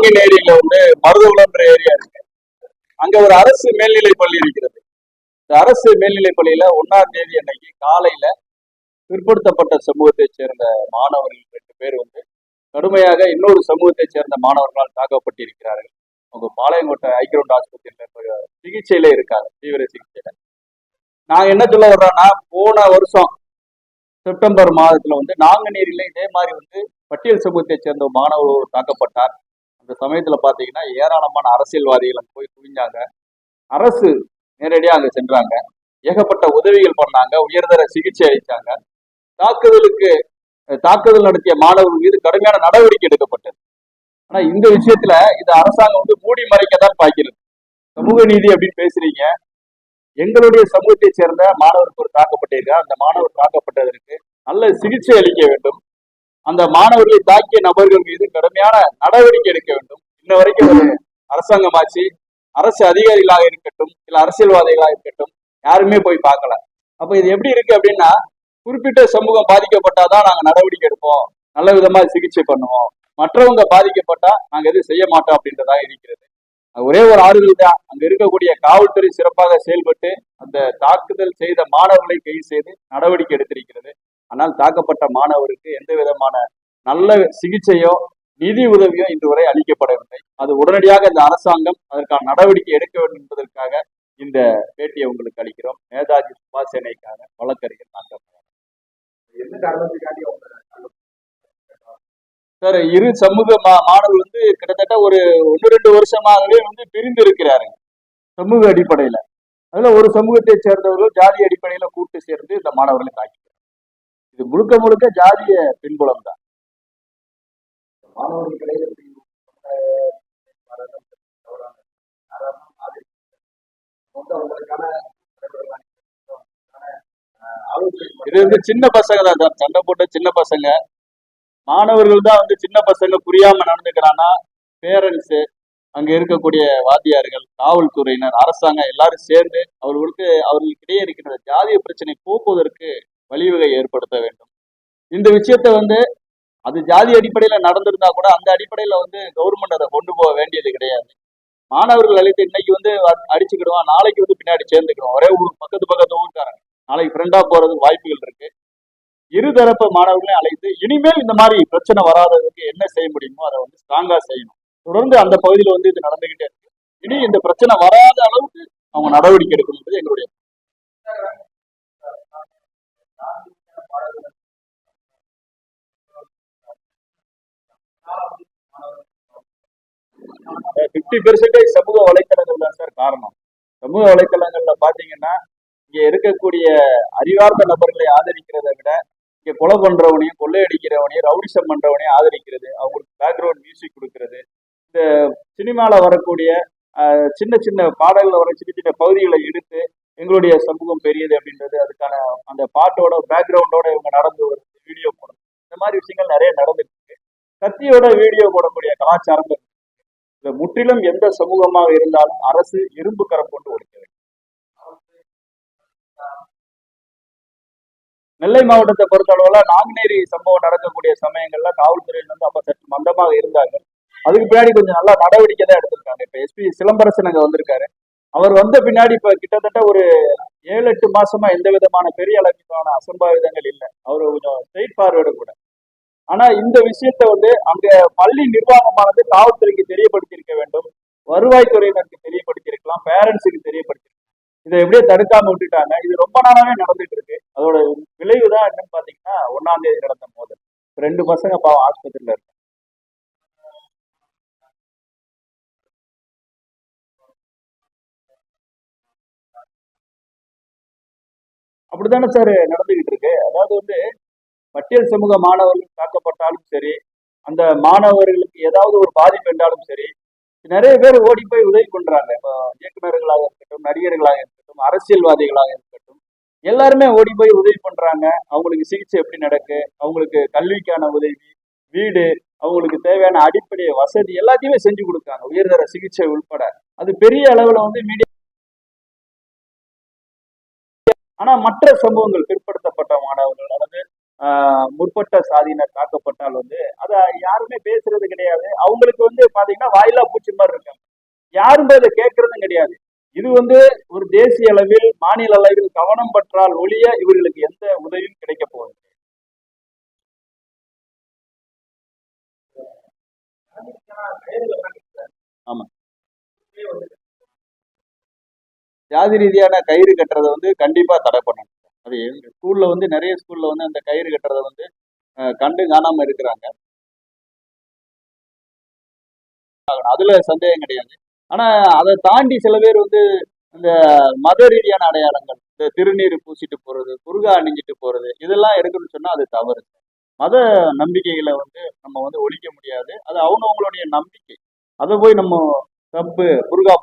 நாங்குநேரியில மருதகுளம்ன்ற area இருக்கு. அங்க ஒரு அரசு மேல்நிலை பள்ளி இருக்கிறது. இந்த அரசு மேல்நிலை பள்ளியில 1ஆம் தேதி அன்னைக்கு காலையில பிற்படுத்தப்பட்ட சமூகத்தை சேர்ந்த மாணவர்கள் 2 பேர் கடுமையாக இன்னொரு சமூகத்தை சேர்ந்த மாணவர்களால் தாக்கப்பட்டிருக்கிறார்கள். அவங்க பாளையங்கோட்டை ஐக்கிரவுண்ட் ஆஸ்பத்திரியில சிகிச்சையில இருக்காங்க, தீவிர சிகிச்சையில. நாங்க என்ன சொல்ல வர்றோம்னா, போன வருஷம் செப்டம்பர் மாதத்துல நாங்குநேரியில இதே மாதிரி பட்டியல் சமூகத்தை சேர்ந்த மாணவர் தாக்கப்பட்டார். அந்த சமயத்துல பாத்தீங்கன்னா ஏராளமான அரசியல்வாதிகள் அங்க போய் குவிஞ்சாங்க. அரசு நேரடியா அங்க சென்றாங்க, ஏகப்பட்ட உதவிகள் பண்ணாங்க, உயர்தர சிகிச்சை அளித்தாங்க. தாக்குதல் நடத்திய மாணவர்கள் மீது கடுமையான நடவடிக்கை எடுக்கப்பட்டது. ஆனா இந்த விஷயத்துல இது அரசாங்கம் மூடி மறைக்கத்தான் பார்க்கிறது. சமூக நீதி அப்படின்னு பேசுறீங்க, எங்களுடைய சமூகத்தை சேர்ந்த மாணவருக்கு ஒரு தாக்கப்பட்டிருக்கார். அந்த மாணவர் தாக்கப்பட்டதற்கு நல்ல சிகிச்சை அளிக்க வேண்டும். அந்த மாணவர்களை தாக்கிய நபர்கள் மீது கடுமையான நடவடிக்கை எடுக்க வேண்டும். இன்ன வரைக்கும் ஒரு அரசாங்கமாச்சு, அரசு அதிகாரிகளாக இருக்கட்டும், இல்ல அரசியல்வாதிகளாக இருக்கட்டும், யாருமே போய் பார்க்கல. அப்ப இது எப்படி இருக்கு அப்படின்னா, குறிப்பிட்ட சமூகம் பாதிக்கப்பட்டாதான் நாங்க நடவடிக்கை எடுப்போம், நல்ல விதமா சிகிச்சை பண்ணுவோம், மற்றவங்க பாதிக்கப்பட்டா நாங்க எதுவும் செய்ய மாட்டோம் அப்படின்றதா இருக்கிறது. ஒரே ஒரு ஆறுதல் தான், அங்க இருக்கக்கூடிய காவல்துறை சிறப்பாக செயல்பட்டு அந்த தாக்குதல் செய்த மாணவர்களை கைது செய்து நடவடிக்கை எடுத்திருக்கிறது. ஆனால் தாக்கப்பட்ட மாணவருக்கு எந்த விதமான நல்ல சிகிச்சையோ நிதி உதவியோ இன்று வரை அளிக்கப்படவில்லை. அது உடனடியாக இந்த அரசாங்கம் அதற்கான நடவடிக்கை எடுக்க வேண்டும் என்பதற்காக இந்த பேட்டியை உங்களுக்கு அளிக்கிறோம். நேதாஜி சுபாஷ் சேனைக்காக வழக்கறிஞர் சார், இரு சமூக மாணவர்கள் கிட்டத்தட்ட ஒரு 1-2 வருஷமாகவே பிரிந்து இருக்கிறாருங்க சமூக அடிப்படையில. அதுல ஒரு சமூகத்தை சேர்ந்தவர்கள் ஜாதி அடிப்படையில கூட்டு சேர்ந்து இந்த மாணவர்களை தாக்கி, இது முழுக்க முழுக்க ஜாதிய பின்புலம் தான். இது சின்ன பசங்க தான் சார், சண்டை போட்ட சின்ன பசங்க. மாணவர்கள் தான் சின்ன பசங்க புரியாம நடந்துக்கிறான்னா, பேரண்ட்ஸ், அங்க இருக்கக்கூடிய வாத்தியார்கள், காவல்துறையினர், அரசாங்கம் எல்லாரும் சேர்ந்து அவர்களுக்கிடையே இருக்கின்ற ஜாதிய பிரச்சனை போக்குவதற்கு வழிவகை ஏற்படுத்த வேண்டும். இந்த விஷயத்த அது ஜாதி அடிப்படையில நடந்திருந்தா கூட அந்த அடிப்படையில கவர்மெண்ட் அதை கொண்டு போக வேண்டியது கிடையாது. மாணவர்கள் அழைத்து இன்னைக்கு அடிச்சுக்கிடுவான், நாளைக்கு பின்னாடி சேர்ந்துக்கிடுவோம். ஒரே ஊர் பக்கத்து ஊருக்காரங்க, நாளைக்கு ஃப்ரெண்டா போறதுக்கு வாய்ப்புகள் இருக்கு. இருதரப்பு மாணவர்களையும் அழைத்து இனிமேல் இந்த மாதிரி பிரச்சனை வராததுக்கு என்ன செய்ய முடியுமோ அதை ஸ்ட்ராங்கா செய்யணும். தொடர்ந்து அந்த பகுதியில் இது நடந்துகிட்டே இருக்கு. இனி இந்த பிரச்சனை வராத அளவுக்கு அவங்க நடவடிக்கை எடுக்கணும் எங்களுடைய. சமூக வலைத்தளங்கள் தான் சார் காரணம். சமூக வலைத்தளங்கள்ல பாத்தீங்கன்னா, இங்க இருக்கக்கூடிய அறிவார்ந்த நபர்களை ஆதரிக்கிறதை விட இங்க கொலை பண்றவனையும் கொள்ளையடிக்கிறவனையும் ரவுடிசம் பண்றவனையும் ஆதரிக்கிறது, அவங்களுக்கு பேக்ரவுண்ட் மியூசிக் கொடுக்கறது, இந்த சினிமால வரக்கூடிய சின்ன சின்ன பாடல்கள் வர சின்ன சின்ன பகுதிகளை எடுத்து எங்களுடைய சமூகம் பெரியது அப்படின்றது, அதுக்கான அந்த பாட்டோட பேக்ரவுண்டோட இவங்க நடந்து ஒரு வீடியோ போடுறது, இந்த மாதிரி விஷயங்கள் நிறைய நடந்துட்டு இருக்கு. கத்தியோட வீடியோ போடக்கூடிய கலாச்சாரம் இந்த முற்றிலும் எந்த சமூகமாக இருந்தாலும் அரசு இரும்பு கரம் கொண்டு ஒழிக்க வேண்டும். நெல்லை மாவட்டத்தை பொறுத்தளவுல நாங்குநேரி சம்பவம் நடக்கக்கூடிய சமயங்கள்ல காவல்துறையினர் அப்ப சற்று மந்தமாக இருந்தாங்க. அதுக்கு பின்னாடி கொஞ்சம் நல்லா நடவடிக்கை தான் எடுத்திருக்காங்க. இப்ப எஸ்பி சிலம்பரசன் அங்க வந்திருக்காரு. அவர் வந்த பின்னாடி இப்ப கிட்டத்தட்ட ஒரு 7-8 மாசமா எந்த விதமான பெரிய அளவிலான அசம்பாவிதங்கள் இல்லை. அவரு கொஞ்சம் ஸ்ட்ரெயிட் ஃபார்வேர்டு கூட. ஆனா இந்த விஷயத்த அங்க பள்ளி நிர்வாகமானது காவல்துறைக்கு தெரியப்படுத்தி இருக்க வேண்டும், வருவாய்த்துறையினருக்கு தெரியப்படுத்தி இருக்கலாம், பேரண்ட்ஸுக்கு தெரியப்படுத்தி, இதை எப்படியே தடுக்காம விட்டுட்டாங்க. இது ரொம்ப நாளாவே நடந்துட்டு இருக்கு. அதோட விளைவுதான் என்னன்னு பாத்தீங்கன்னா, 1ஆம் தேதி நடந்த மோதல் 2 பசங்க பாவம் ஆஸ்பத்திரியில இருக்கு. அப்படித்தானே சார் நடந்துகிட்டு இருக்கு. அதாவது பட்டியல் சமூக மாணவர்கள் தாக்கப்பட்டாலும் சரி, அந்த மாணவர்களுக்கு ஏதாவது ஒரு பாதிப்பு என்றாலும் சரி, நிறைய பேர் ஓடி போய் உதவி பண்றாங்க. இப்போ இயக்குநர்களாக இருக்கட்டும், நடிகர்களாக இருக்கட்டும், அரசியல்வாதிகளாக இருக்கட்டும், எல்லாருமே ஓடி போய் உதவி பண்றாங்க. அவங்களுக்கு சிகிச்சை எப்படி நடக்கு, அவங்களுக்கு கல்விக்கான உதவி, வீடு, அவங்களுக்கு தேவையான அடிப்படை வசதி எல்லாத்தையுமே செஞ்சு கொடுக்காங்க, உயர்தர சிகிச்சை உட்பட. அது பெரிய அளவுல மீடியா. ஆனா மற்ற சமூகங்கள், பிற்படுத்தப்பட்ட மாணவர்கள் அல்லது முற்பட்ட சாதியினர் தாக்கப்பட்டால் வந்து அதை யாருமே பேசுறது கிடையாது. அவங்களுக்கு வந்து பாத்தீங்கன்னா வாயிலா பூச்சி மாதிரி இருக்காங்க. யாரும் அதை கேட்கறதும் கிடையாது. இது வந்து ஒரு தேசிய அளவில் மாநில அளவில் கவனம் பற்றால் ஒழிய இவர்களுக்கு எந்த உதவியும் கிடைக்க போகுது. ஆமா, ஜாதி ரீதியான கயிறு கட்டுறதை வந்து கண்டிப்பா தடை பண்ணணும். அது எங்க ஸ்கூல்ல வந்து நிறைய ஸ்கூல்ல வந்து அந்த கயிறு கட்டுறதை வந்து கண்டு காணாம இருக்கிறாங்க. அதுல சந்தேகம் கிடையாது. ஆனா அதை தாண்டி சில பேர் வந்து இந்த மத ரீதியான அடையாளங்கள், இந்த திருநீர் பூசிட்டு போறது, குறுகா அணிஞ்சிட்டு போறது, இதெல்லாம் எடுக்கணும்னு சொன்னா அது தவறு. மத நம்பிக்கைகளை வந்து நம்ம வந்து ஒழிக்க முடியாது. அது அவங்க அவங்களுடைய நம்பிக்கை. அதை போய் நம்ம தப்பு குறுகா